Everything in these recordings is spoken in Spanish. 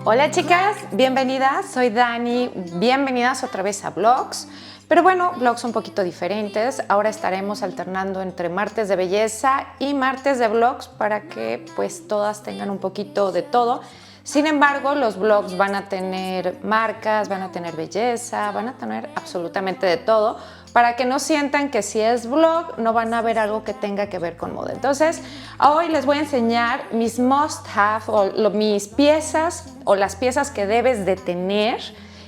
Hola chicas, bienvenidas, soy Dani, bienvenidas otra vez a Vlogs. Pero bueno, vlogs un poquito diferentes. Ahora estaremos alternando entre martes de belleza y martes de vlogs para que pues todas tengan un poquito de todo. Sin embargo, los vlogs van a tener marcas, van a tener belleza, van a tener absolutamente de todo para que no sientan que si es vlog no van a ver algo que tenga que ver con moda. Entonces, hoy les voy a enseñar mis must have o mis piezas o las piezas que debes de tener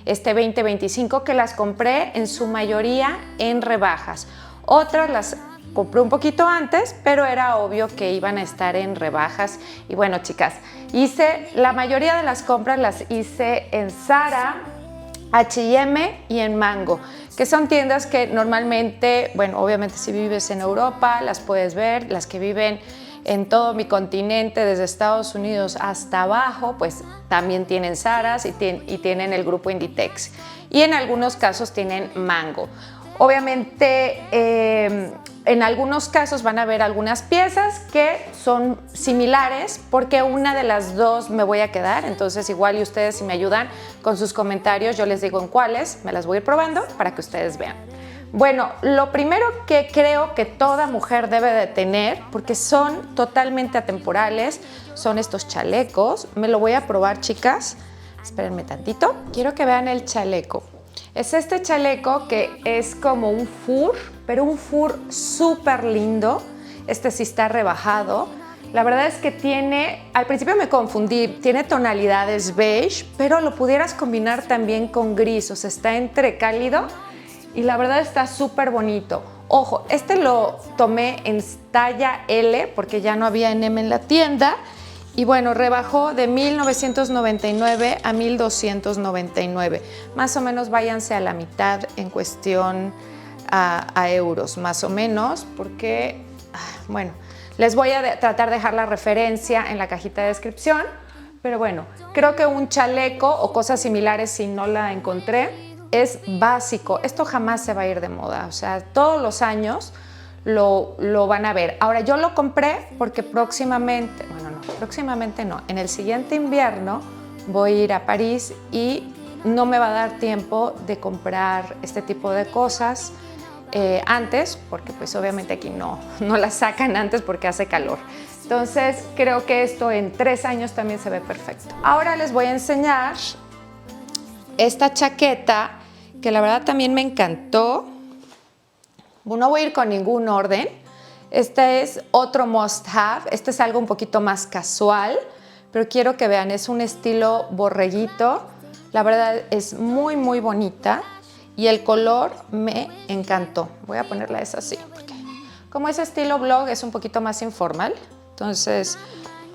este 2025, que las compré en su mayoría en rebajas. Otras las compré un poquito antes, pero era obvio que iban a estar en rebajas. Y bueno, chicas, la mayoría de las compras las hice en Zara, H&M y en Mango, que son tiendas que normalmente, bueno, obviamente si vives en Europa las puedes ver, las que viven en todo mi continente, desde Estados Unidos hasta abajo, pues también tienen Zara y tienen el grupo Inditex. Y en algunos casos tienen Mango. Obviamente, en algunos casos van a ver algunas piezas que son similares porque una de las dos me voy a quedar. Entonces, igual y ustedes si me ayudan con sus comentarios, yo les digo en cuáles, me las voy a ir probando para que ustedes vean. Bueno, lo primero que creo que toda mujer debe de tener, porque son totalmente atemporales, son estos chalecos. Me lo voy a probar, chicas. Espérenme tantito. Quiero que vean el chaleco. Es este chaleco que es como un fur, pero un fur súper lindo. Este sí está rebajado. La verdad es que al principio me confundí, tiene tonalidades beige, pero lo pudieras combinar también con gris, o sea, está entre cálido. Y la verdad está súper bonito. Ojo, este lo tomé en talla L porque ya no había en M en la tienda. Y bueno, rebajó de 1,999 a 1,299. Más o menos váyanse a la mitad en cuestión a euros, más o menos, porque, bueno, les voy a tratar de dejar la referencia en la cajita de descripción. Pero bueno, creo que un chaleco o cosas similares, si no la encontré, es básico. Esto jamás se va a ir de moda, o sea, todos los años lo van a ver. Ahora, yo lo compré porque próximamente no, en el siguiente invierno voy a ir a París y no me va a dar tiempo de comprar este tipo de cosas antes, porque pues obviamente aquí no las sacan antes porque hace calor. Entonces, creo que esto en 3 años también se ve perfecto. Ahora les voy a enseñar esta chaqueta, que la verdad también me encantó. No voy a ir con ningún orden. Este es otro must have. Este es algo un poquito más casual, pero quiero que vean, es un estilo borreguito. La verdad es muy, muy bonita y el color me encantó. Voy a ponerla esa así, porque como es estilo blog, es un poquito más informal. Entonces,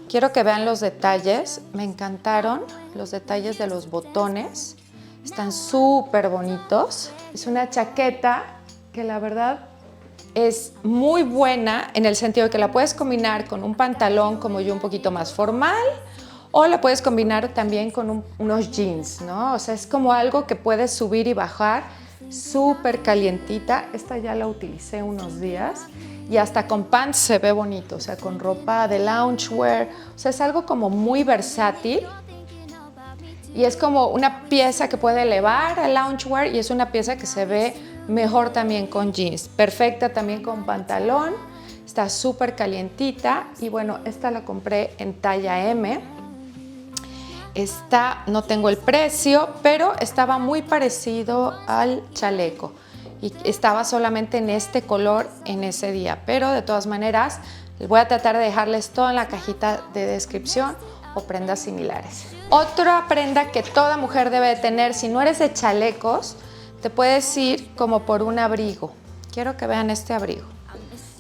quiero que vean los detalles. Me encantaron los detalles de los botones. Están súper bonitos. Es una chaqueta que la verdad es muy buena en el sentido de que la puedes combinar con un pantalón como yo un poquito más formal o la puedes combinar también con unos jeans, ¿no? O sea, es como algo que puedes subir y bajar, súper calientita. Esta ya la utilicé unos días y hasta con pants se ve bonito, o sea, con ropa de loungewear. O sea, es algo como muy versátil. Y es como una pieza que puede elevar al loungewear y es una pieza que se ve mejor también con jeans. Perfecta también con pantalón. Está súper calientita. Y bueno, esta la compré en talla M. Esta no tengo el precio, pero estaba muy parecido al chaleco. Y estaba solamente en este color en ese día. Pero de todas maneras, voy a tratar de dejarles todo en la cajita de descripción o prendas similares. Otra prenda que toda mujer debe de tener, si no eres de chalecos, te puedes ir como por un abrigo. Quiero que vean este abrigo.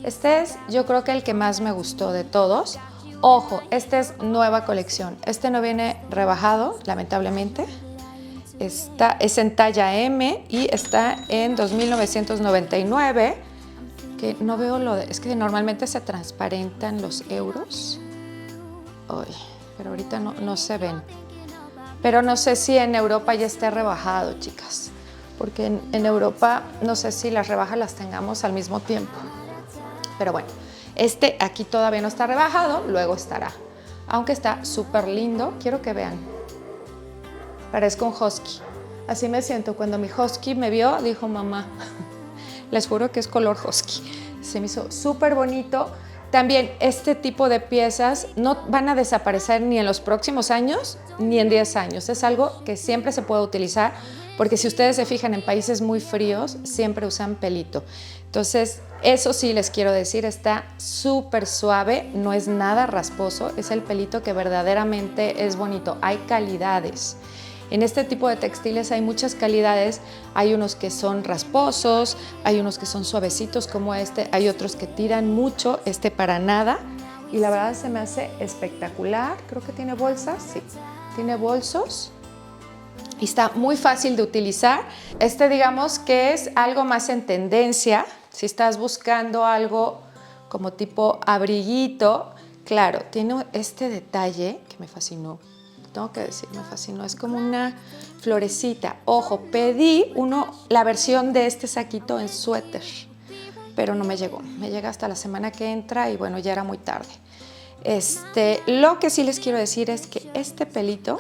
Este es, yo creo que el que más me gustó de todos. Ojo, este es nueva colección. Este no viene rebajado, lamentablemente. Es en talla M y está en 2,999. Que no veo es que normalmente se transparentan los euros. Uy, pero ahorita no se ven. Pero no sé si en Europa ya esté rebajado, chicas. Porque en Europa no sé si las rebajas las tengamos al mismo tiempo. Pero bueno, este aquí todavía no está rebajado, luego estará. Aunque está súper lindo, quiero que vean. Parezco un husky. Así me siento. Cuando mi husky me vio, dijo mamá. Les juro que es color husky. Se me hizo súper bonito. También este tipo de piezas no van a desaparecer ni en los próximos años ni en 10 años. Es algo que siempre se puede utilizar porque si ustedes se fijan en países muy fríos siempre usan pelito. Entonces eso sí les quiero decir, está súper suave, no es nada rasposo, es el pelito que verdaderamente es bonito. Hay calidades. En este tipo de textiles hay muchas calidades, hay unos que son rasposos, hay unos que son suavecitos como este, hay otros que tiran mucho, este para nada, y la verdad se me hace espectacular. Creo que tiene bolsas, sí, tiene bolsos y está muy fácil de utilizar. Este digamos que es algo más en tendencia, si estás buscando algo como tipo abriguito, claro, tiene este detalle que me fascinó. Tengo que decir, me fascinó, es como una florecita. Ojo, pedí la versión de este saquito en suéter, pero no me llegó. Me llega hasta la semana que entra y bueno, ya era muy tarde. Lo que sí les quiero decir es que este pelito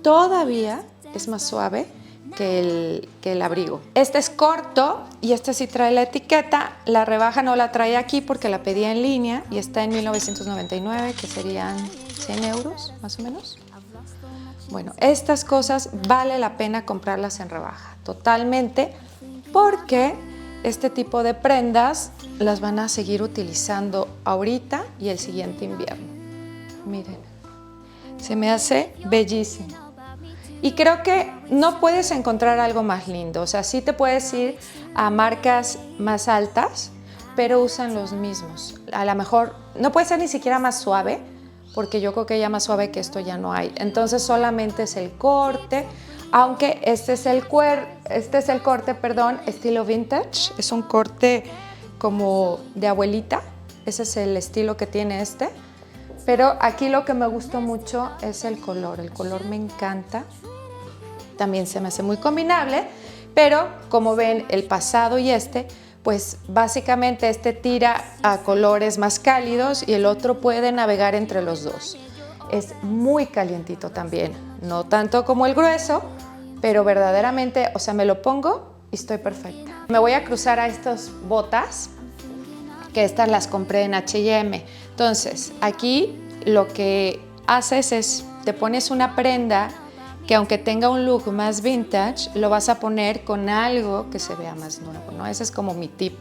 todavía es más suave que el abrigo. Este es corto y este sí trae la etiqueta. La rebaja no la trae aquí porque la pedí en línea y está en 1999, que serían 100 euros más o menos. Bueno, estas cosas vale la pena comprarlas en rebaja, totalmente, porque este tipo de prendas las van a seguir utilizando ahorita y el siguiente invierno. Miren, se me hace bellísimo. Y creo que no puedes encontrar algo más lindo, o sea, sí te puedes ir a marcas más altas, pero usan los mismos. A lo mejor no puede ser ni siquiera más suave, porque yo creo que ya más suave que esto ya no hay. Entonces solamente es el corte, aunque este es el corte, estilo vintage. Es un corte como de abuelita. Ese es el estilo que tiene este. Pero aquí lo que me gustó mucho es el color. El color me encanta. También se me hace muy combinable, pero como ven el pasado y pues básicamente este tira a colores más cálidos y el otro puede navegar entre los dos. Es muy calientito también, no tanto como el grueso, pero verdaderamente, o sea, me lo pongo y estoy perfecta. Me voy a cruzar a estas botas, que estas las compré en H&M. Entonces, aquí lo que haces es, te pones una prenda que aunque tenga un look más vintage, lo vas a poner con algo que se vea más nuevo, ¿no? Ese es como mi tip.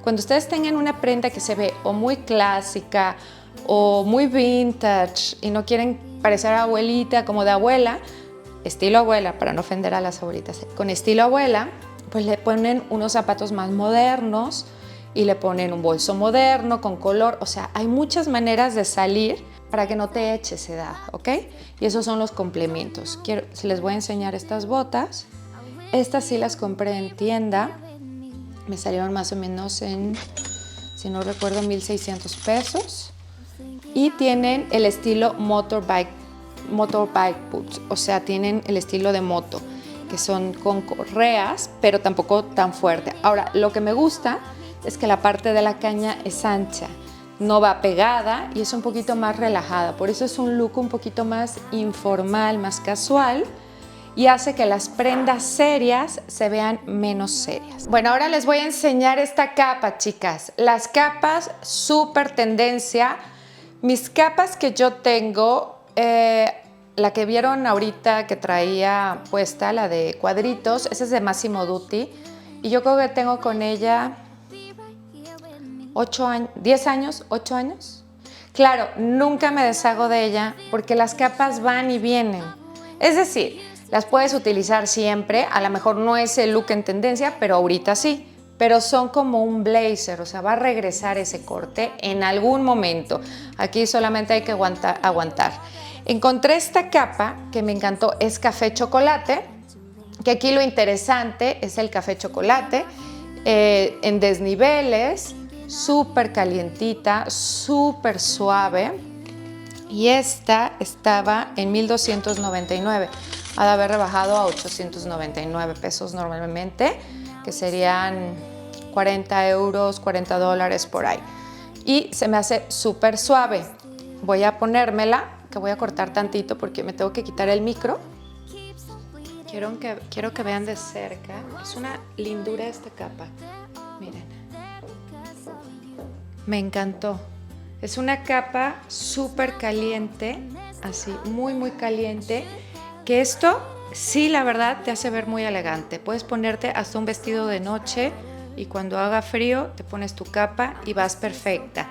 Cuando ustedes tengan una prenda que se ve o muy clásica o muy vintage y no quieren parecer abuelita, como de abuela, estilo abuela, para no ofender a las abuelitas, con estilo abuela, pues le ponen unos zapatos más modernos y le ponen un bolso moderno con color. O sea, hay muchas maneras de salir para que no te eches edad, ¿ok? Y esos son los complementos. Les voy a enseñar estas botas. Estas sí las compré en tienda. Me salieron más o menos en, si no recuerdo, 1,600 pesos. Y tienen el estilo motorbike boots. O sea, tienen el estilo de moto, que son con correas, pero tampoco tan fuerte. Ahora, lo que me gusta es que la parte de la caña es ancha. No va pegada y es un poquito más relajada, por eso es un look un poquito más informal, más casual y hace que las prendas serias se vean menos serias. Bueno, ahora les voy a enseñar esta capa, chicas. Las capas, súper tendencia. Mis capas que yo tengo, la que vieron ahorita que traía puesta, la de cuadritos, esa es de Massimo Dutti y yo creo que tengo con ella 8 años, 10 años, 8 años. Claro, nunca me deshago de ella porque las capas van y vienen. Es decir, las puedes utilizar siempre, a lo mejor no es el look en tendencia, pero ahorita sí. Pero son como un blazer, o sea, va a regresar ese corte en algún momento. Aquí solamente hay que aguantar. Encontré esta capa que me encantó, es café chocolate, que aquí lo interesante es el café chocolate, en desniveles, súper calientita, súper suave, y esta estaba en 1,299, ha de haber rebajado a 899 pesos normalmente, que serían 40 euros, 40 dólares por ahí, y se me hace súper suave. Voy a ponérmela, que voy a cortar tantito porque me tengo que quitar el micro. quiero que vean de cerca. Es una lindura esta capa. Miren. Me encantó. Es una capa súper caliente, así, muy, muy caliente, que esto sí, la verdad, te hace ver muy elegante. Puedes ponerte hasta un vestido de noche y cuando haga frío te pones tu capa y vas perfecta.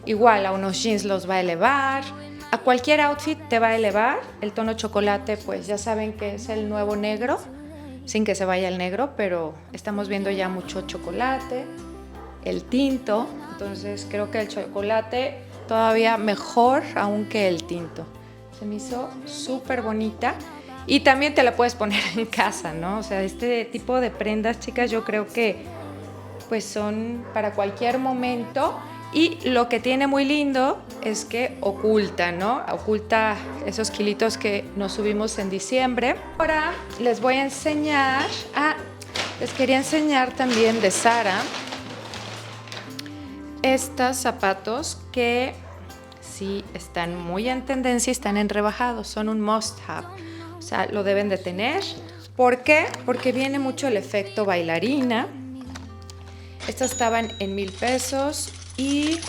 Igual a unos jeans los va a elevar, a cualquier outfit te va a elevar. El tono chocolate, pues ya saben que es el nuevo negro, sin que se vaya el negro, pero estamos viendo ya mucho chocolate, el tinto, entonces creo que el chocolate todavía mejor aún que el tinto. Se me hizo súper bonita y también te la puedes poner en casa, ¿no? O sea, este tipo de prendas, chicas, yo creo que pues son para cualquier momento. Y lo que tiene muy lindo es que oculta, ¿no? Oculta esos kilitos que nos subimos en diciembre. Ahora les voy a enseñar, les quería enseñar también de Zara estos zapatos que sí están muy en tendencia y están en rebajados, son un must have, o sea, lo deben de tener. ¿Por qué? Porque viene mucho el efecto bailarina. Estos estaban en 1,000 pesos y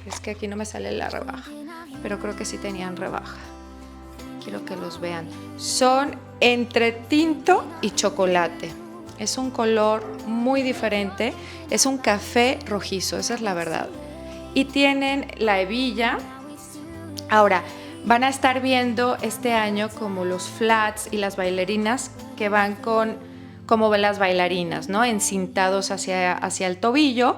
es que aquí no me sale la rebaja, pero creo que sí tenían rebaja. Quiero que los vean. Son entre tinto y chocolate. Es un color muy diferente, es un café rojizo, esa es la verdad. Y tienen la hebilla. Ahora, van a estar viendo este año como los flats y las bailarinas que van como las bailarinas, ¿no? Encintados hacia el tobillo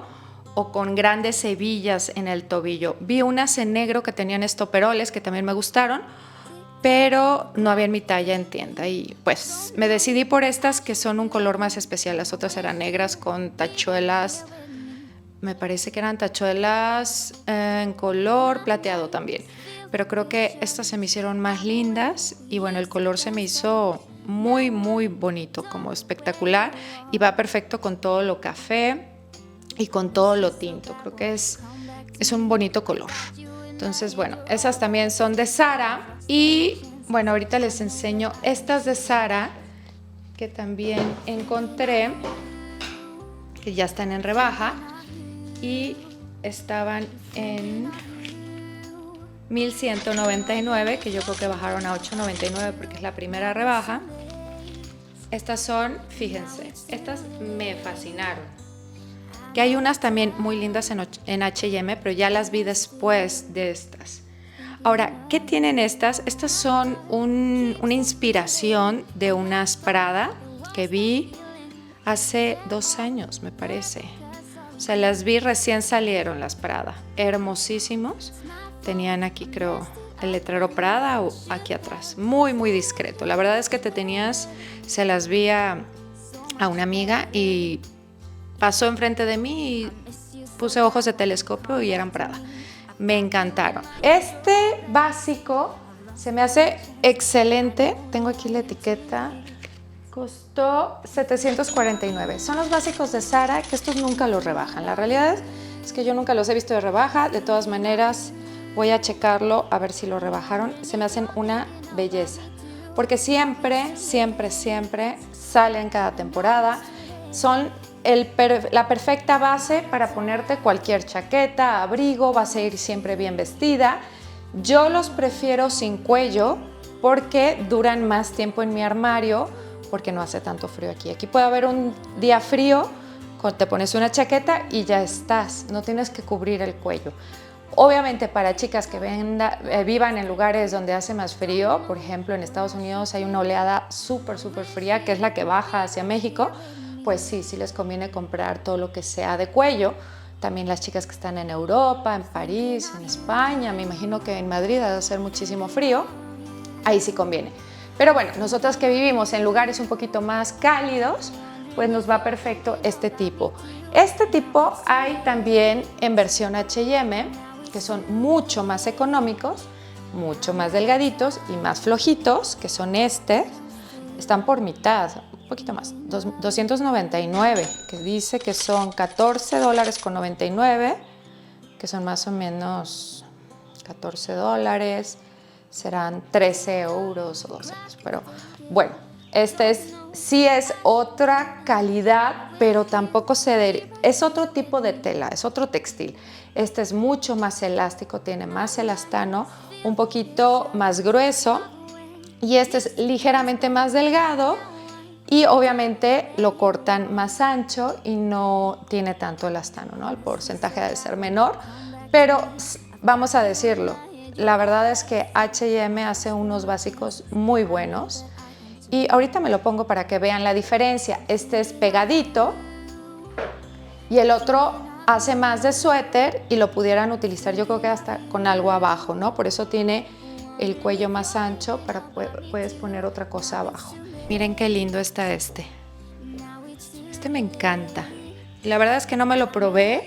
o con grandes hebillas en el tobillo. Vi unas en negro que tenían estoperoles que también me gustaron, pero no había en mi talla en tienda y pues me decidí por estas que son un color más especial. Las otras eran negras con tachuelas, me parece que eran tachuelas en color plateado también, pero creo que estas se me hicieron más lindas y bueno, el color se me hizo muy muy bonito, como espectacular y va perfecto con todo lo café y con todo lo tinto. Creo que es un bonito color. Entonces, bueno, esas también son de Zara. Y bueno, ahorita les enseño estas de Zara que también encontré, que ya están en rebaja y estaban en 1,199, que yo creo que bajaron a 899 porque es la primera rebaja. Estas son, fíjense, estas me fascinaron. Que hay unas también muy lindas en H&M, pero ya las vi después de estas. Ahora, ¿qué tienen estas? Estas son una inspiración de unas Prada que vi hace 2 años, me parece. O sea, las vi recién salieron las Prada, hermosísimos. Tenían aquí, creo, el letrero Prada o aquí atrás. Muy, muy discreto. La verdad es que se las vi a una amiga y pasó enfrente de mí y puse ojos de telescopio y eran Prada. Me encantaron. Este básico se me hace excelente. Tengo aquí la etiqueta. Costó 749. Son los básicos de Zara, que estos nunca los rebajan. La realidad es que yo nunca los he visto de rebaja. De todas maneras, voy a checarlo a ver si lo rebajaron. Se me hacen una belleza. Porque siempre, siempre, siempre salen cada temporada. Son la perfecta base para ponerte cualquier chaqueta, abrigo, vas a ir siempre bien vestida. Yo los prefiero sin cuello porque duran más tiempo en mi armario, porque no hace tanto frío aquí. Aquí puede haber un día frío, te pones una chaqueta y ya estás, no tienes que cubrir el cuello. Obviamente para chicas que vivan en lugares donde hace más frío, por ejemplo en Estados Unidos hay una oleada súper fría que es la que baja hacia México, pues sí les conviene comprar todo lo que sea de cuello. También las chicas que están en Europa, en París, en España, me imagino que en Madrid va a hacer muchísimo frío, ahí sí conviene. Pero bueno, nosotras que vivimos en lugares un poquito más cálidos, pues nos va perfecto este tipo. Este tipo hay también en versión H&M, que son mucho más económicos, mucho más delgaditos y más flojitos, que son están por mitad, un poquito más, 299, que dice que son $14.99, que son más o menos $14, serán 13 euros o 12 euros. Pero bueno, este es sí es otra calidad, pero tampoco es otro tipo de tela, es otro textil. Este es mucho más elástico, tiene más elastano, un poquito más grueso, y este es ligeramente más delgado y obviamente lo cortan más ancho y no tiene tanto elastano, ¿no? El porcentaje debe ser menor, pero vamos a decirlo, la verdad es que H&M hace unos básicos muy buenos. Y ahorita me lo pongo para que vean la diferencia. Este es pegadito y el otro hace más de suéter y lo pudieran utilizar yo creo que hasta con algo abajo, ¿no? Por eso tiene el cuello más ancho, puedes poner otra cosa abajo. Miren qué lindo está este. Este me encanta. La verdad es que no me lo probé.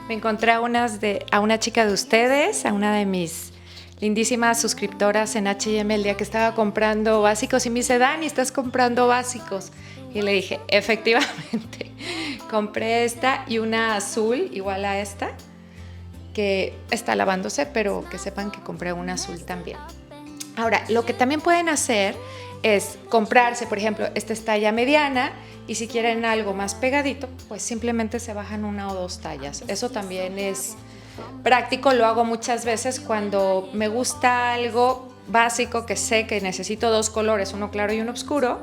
Me encontré a una chica de ustedes, a una de mis lindísimas suscriptoras en H&M el día que estaba comprando básicos y me dice, Dani, ¿estás comprando básicos? Y le dije, efectivamente, compré esta y una azul igual a esta, que está lavándose, pero que sepan que compré una azul también. Ahora, lo que también pueden hacer es comprarse, por ejemplo, esta es talla mediana y si quieren algo más pegadito, pues simplemente se bajan 1 o 2 tallas. Eso también es práctico, lo hago muchas veces cuando me gusta algo básico que sé que necesito 2 colores, uno claro y uno oscuro,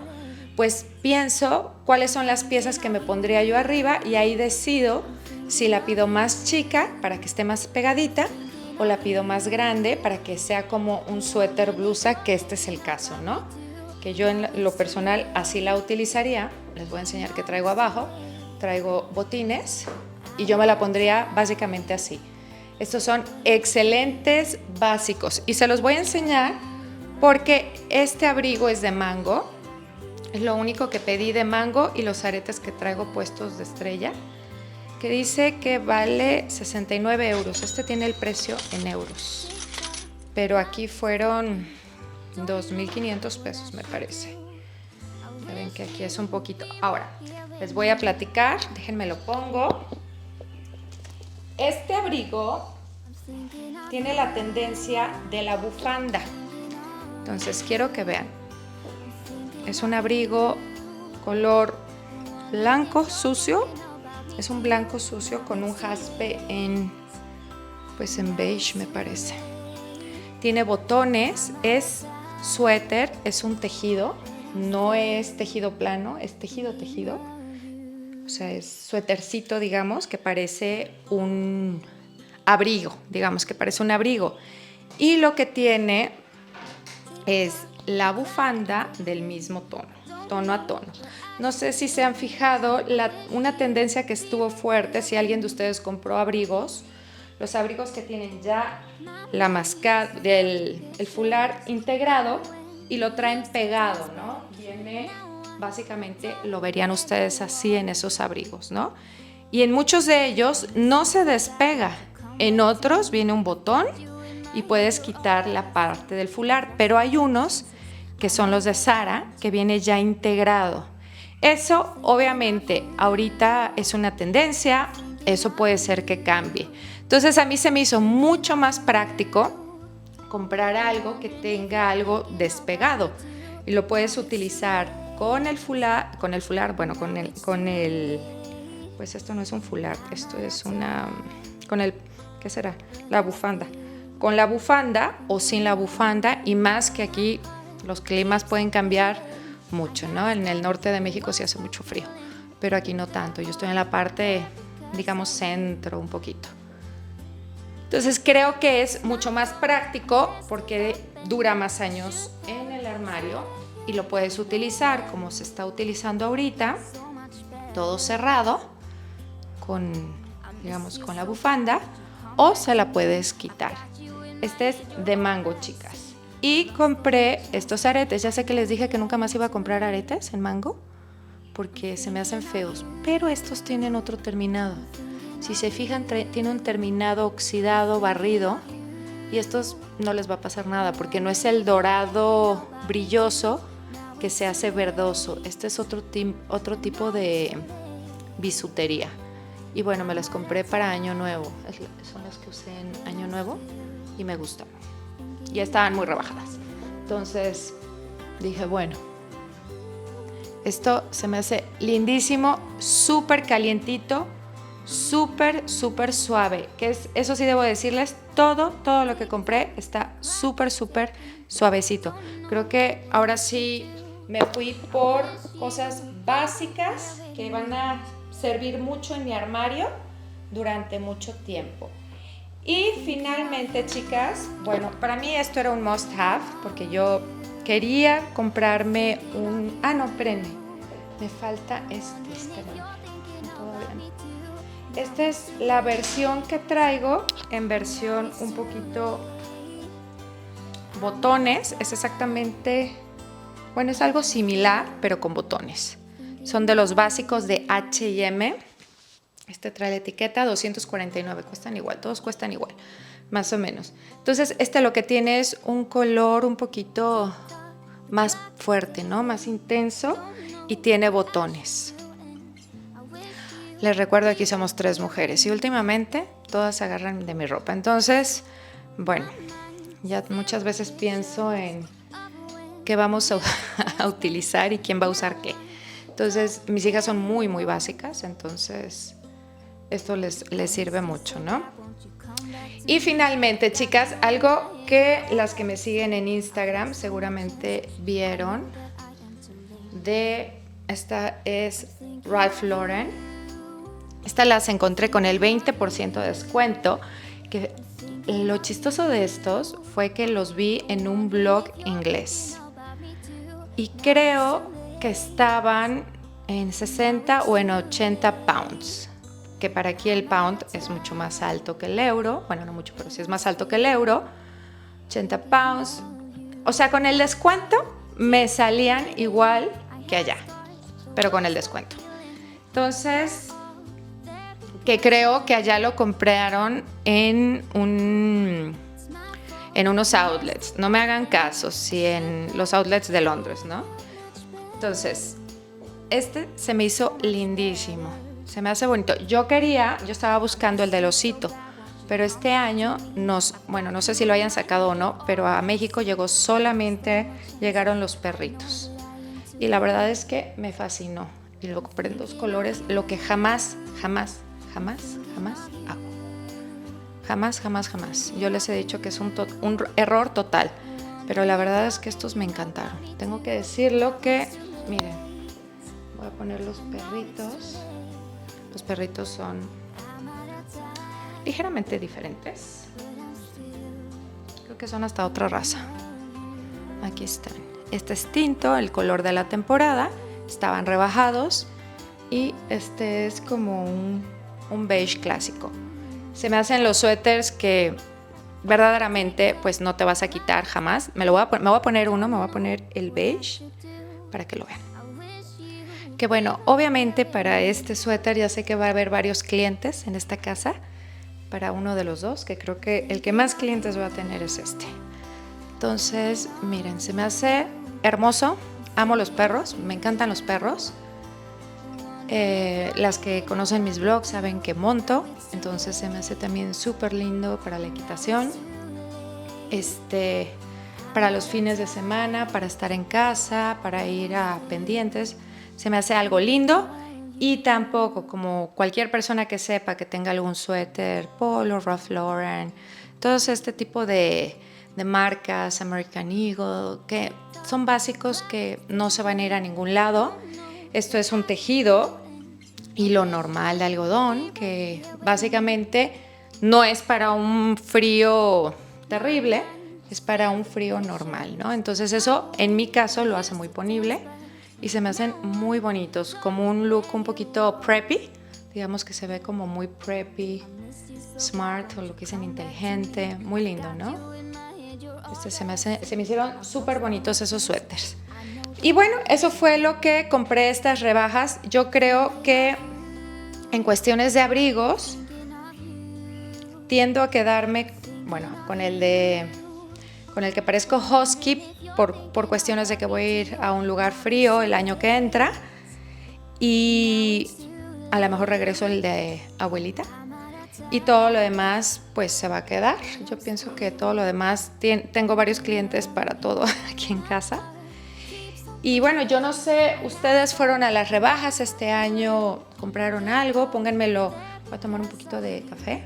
pues pienso cuáles son las piezas que me pondría yo arriba y ahí decido si la pido más chica para que esté más pegadita o la pido más grande para que sea como un suéter blusa, que este es el caso, ¿no? Que yo en lo personal así la utilizaría. Les voy a enseñar qué traigo abajo. Traigo botines y yo me la pondría básicamente así. Estos son excelentes básicos y se los voy a enseñar porque este abrigo es de mango. Es lo único que pedí de mango y los aretes que traigo puestos de estrella, que dice que vale 69 euros. Este tiene el precio en euros, pero aquí fueron 2.500 pesos, me parece. Ya ven que aquí es un poquito. Ahora, les voy a platicar, déjenme lo pongo. Este abrigo tiene la tendencia de la bufanda. Entonces, quiero que vean. Es un abrigo color blanco sucio. Es un blanco sucio con un jaspe en beige, me parece. Tiene botones, es suéter, es un tejido, no es tejido plano, es tejido. O sea, es suétercito, digamos, que parece un abrigo, Y lo que tiene es la bufanda del mismo tono a tono. No sé si se han fijado, una tendencia que estuvo fuerte, si alguien de ustedes compró abrigos, los abrigos que tienen ya la mascada, el fular integrado y lo traen pegado, ¿no? Viene, básicamente, lo verían ustedes así en esos abrigos, ¿no? Y en muchos de ellos no se despega. En otros viene un botón y puedes quitar la parte del fular, pero hay unos que son los de Zara, que viene ya integrado. Eso, obviamente, ahorita es una tendencia, eso puede ser que cambie. Entonces, a mí se me hizo mucho más práctico comprar algo que tenga algo despegado y lo puedes utilizar con el fular, bueno, pues esto no es un fular, esto es ¿qué será? La bufanda. Con la bufanda o sin la bufanda, y más que aquí los climas pueden cambiar mucho, ¿no? En el norte de México sí hace mucho frío, pero aquí no tanto. Yo estoy en la parte, digamos, centro un poquito. Entonces creo que es mucho más práctico porque dura más años en el armario y lo puedes utilizar como se está utilizando ahorita, todo cerrado, con la bufanda, o se la puedes quitar. Este es de mango, chicas. Y compré estos aretes. Ya sé que les dije que nunca más iba a comprar aretes en mango porque se me hacen feos, pero estos tienen otro terminado. Si se fijan, tiene un terminado oxidado, barrido, y estos no les va a pasar nada porque no es el dorado brilloso que se hace verdoso. Este es otro tipo de bisutería. Y bueno, me las compré para Año Nuevo. Son las que usé en Año Nuevo y me gustaron. Ya estaban muy rebajadas. Entonces dije, bueno. Esto se me hace lindísimo, súper calientito, súper suave. Eso sí debo decirles, todo lo que compré está súper suavecito. Creo que ahora sí me fui por cosas básicas que van a servir mucho en mi armario durante mucho tiempo. Y finalmente, chicas, bueno, para mí esto era un must have porque yo quería comprarme un... Ah, no, espérenme, me falta todavía no. Esta es la versión que traigo, en versión un poquito botones. Es exactamente, bueno, es algo similar, pero con botones. Son de los básicos de H&M. Este trae la etiqueta 249, cuestan igual, todos cuestan igual, más o menos. Entonces, lo que tiene es un color un poquito más fuerte, ¿no? Más intenso, y tiene botones. Les recuerdo, aquí somos 3 mujeres y últimamente todas se agarran de mi ropa. Entonces, bueno, ya muchas veces pienso en qué vamos a utilizar y quién va a usar qué. Entonces, mis hijas son muy básicas, entonces esto les sirve mucho, ¿no? Y finalmente, chicas, algo que las que me siguen en Instagram seguramente vieron, esta es Ralph Lauren. Estas las encontré con el 20% de descuento, que lo chistoso de estos fue que los vi en un blog inglés y creo que estaban en 60 o en 80 pounds, que para aquí el pound es mucho más alto que el euro, bueno, no mucho, pero sí es más alto que el euro. 80 pounds, o sea, con el descuento me salían igual que allá, pero con el descuento. Entonces, que creo que allá lo compraron en unos outlets. No me hagan caso, si en los outlets de Londres, ¿no? Entonces, se me hizo lindísimo. Se me hace bonito. Yo estaba buscando el del osito, pero este año no sé si lo hayan sacado o no, pero a México llegaron los perritos. Y la verdad es que me fascinó. Y lo compré en 2 colores, lo que jamás hago. Jamás. Yo les he dicho que es un error total, pero la verdad es que estos me encantaron. Tengo que decirlo que, miren, voy a poner los perritos. Los perritos son ligeramente diferentes. Creo que son hasta otra raza. Aquí están. Este es tinto, el color de la temporada. Estaban rebajados. Y este es como un beige clásico. Se me hacen los suéteres que verdaderamente pues no te vas a quitar jamás. Me voy a poner el beige para que lo vean. Que bueno, obviamente para este suéter ya sé que va a haber varios clientes en esta casa. Para uno de los dos, que creo que el que más clientes va a tener es este. Entonces, miren, se me hace hermoso. Amo los perros, me encantan los perros. Las que conocen mis vlogs saben que monto, entonces se me hace también súper lindo para la equitación, para los fines de semana, para estar en casa, para ir a pendientes. Se me hace algo lindo. Y tampoco, como cualquier persona que sepa que tenga algún suéter, Polo, Ralph Lauren, todos este tipo de marcas, American Eagle, que son básicos que no se van a ir a ningún lado. Esto es un tejido, hilo normal de algodón, que básicamente no es para un frío terrible, es para un frío normal, ¿no? Entonces eso, en mi caso, lo hace muy ponible. Y se me hacen muy bonitos, como un look un poquito preppy, digamos que se ve como muy preppy, smart, o lo que dicen inteligente, muy lindo, ¿no? Se me hicieron súper bonitos esos suéteres. Y bueno, eso fue lo que compré, estas rebajas. Yo creo que en cuestiones de abrigos tiendo a quedarme, bueno, con el que parezco husky, por cuestiones de que voy a ir a un lugar frío el año que entra, y a lo mejor regreso el de abuelita, y todo lo demás pues se va a quedar. Yo pienso que todo lo demás, tengo varios clientes para todo aquí en casa. Y bueno, yo no sé, ustedes fueron a las rebajas este año, compraron algo, pónganmelo. Voy a tomar un poquito de café.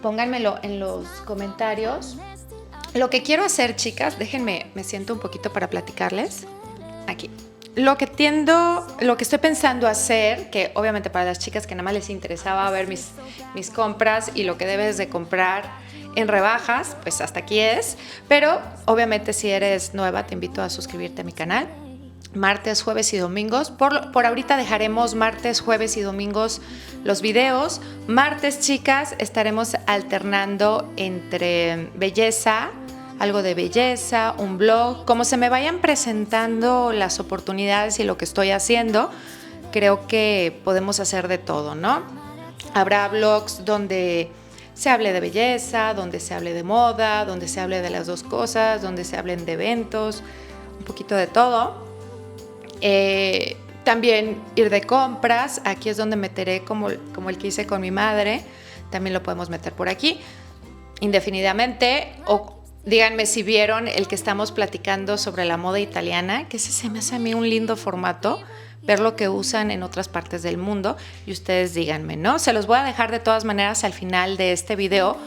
Pónganmelo en los comentarios. Lo que quiero hacer, chicas, déjenme, me siento un poquito para platicarles. Aquí. Lo que estoy pensando hacer, que obviamente para las chicas que nada más les interesaba ver mis compras y lo que debes de comprar en rebajas, pues hasta aquí es. Pero obviamente si eres nueva, te invito a suscribirte a mi canal. Martes, jueves y domingos. Por ahorita dejaremos martes, jueves y domingos los videos. Martes, chicas, estaremos alternando entre belleza, algo de belleza, un blog. Como se me vayan presentando las oportunidades y lo que estoy haciendo, creo que podemos hacer de todo, ¿no? Habrá blogs donde se hable de belleza, donde se hable de moda, donde se hable de las dos cosas, donde se hablen de eventos, un poquito de todo. También ir de compras, aquí es donde meteré como el que hice con mi madre, también lo podemos meter por aquí indefinidamente. O díganme si vieron el que estamos platicando sobre la moda italiana, que ese se me hace a mí un lindo formato, ver lo que usan en otras partes del mundo, y ustedes díganme, ¿no? Se los voy a dejar de todas maneras al final de este video,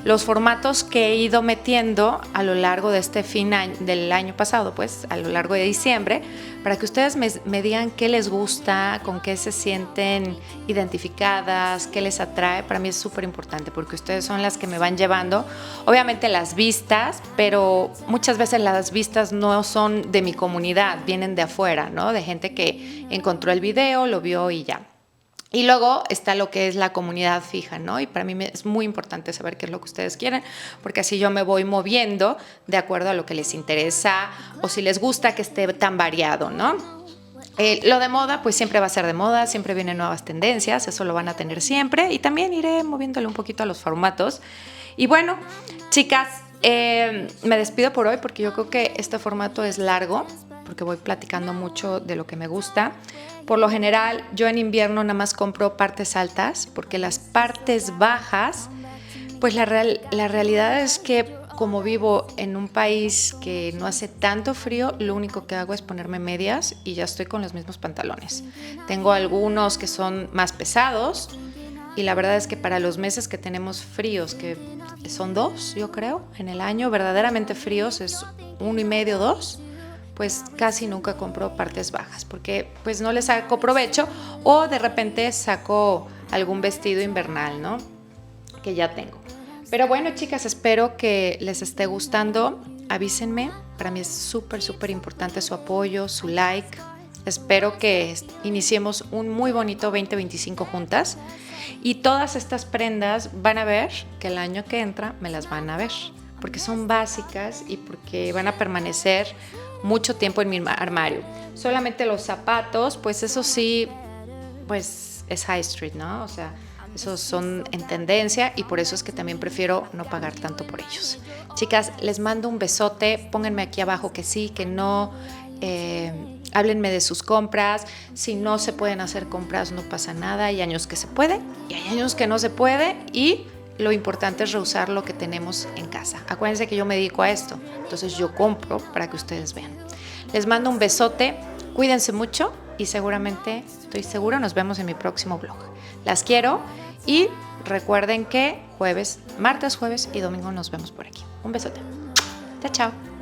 los formatos que he ido metiendo a lo largo de este del año pasado, pues a lo largo de diciembre, para que ustedes me digan qué les gusta, con qué se sienten identificadas, qué les atrae. Para mí es súper importante porque ustedes son las que me van llevando, obviamente las vistas, pero muchas veces las vistas no son de mi comunidad, vienen de afuera, ¿no? De gente que encontró el video, lo vio y ya. Y luego está lo que es la comunidad fija, ¿no? Y para mí es muy importante saber qué es lo que ustedes quieren, porque así yo me voy moviendo de acuerdo a lo que les interesa o si les gusta que esté tan variado, ¿no? Lo de moda, pues siempre va a ser de moda, siempre vienen nuevas tendencias, eso lo van a tener siempre, y también iré moviéndole un poquito a los formatos. Y bueno, chicas, me despido por hoy porque yo creo que este formato es largo, porque voy platicando mucho de lo que me gusta. Por lo general, yo en invierno nada más compro partes altas, porque las partes bajas, pues la realidad es que como vivo en un país que no hace tanto frío, lo único que hago es ponerme medias y ya estoy con los mismos pantalones. Tengo algunos que son más pesados y la verdad es que para los meses que tenemos fríos, que son 2, yo creo, en el año, verdaderamente fríos es 1,5, 2, pues casi nunca compro partes bajas porque pues no les saco provecho, o de repente saco algún vestido invernal, ¿no? Que ya tengo. Pero bueno, chicas, espero que les esté gustando. Avísenme, para mí es súper, súper importante su apoyo, su like. Espero que iniciemos un muy bonito 2025 juntas, y todas estas prendas van a ver que el año que entra me las van a ver, porque son básicas y porque van a permanecer mucho tiempo en mi armario. Solamente los zapatos, pues eso sí, pues es high street, ¿no? O sea, esos son en tendencia y por eso es que también prefiero no pagar tanto por ellos. Chicas, les mando un besote, pónganme aquí abajo que sí, que no, háblenme de sus compras. Si no se pueden hacer compras, no pasa nada, hay años que se puede y hay años que no se puede, y lo importante es reusar lo que tenemos en casa. Acuérdense que yo me dedico a esto, entonces yo compro para que ustedes vean. Les mando un besote, cuídense mucho y seguramente, estoy segura, nos vemos en mi próximo vlog. Las quiero y recuerden que martes, jueves y domingo nos vemos por aquí. Un besote. Chao, chao.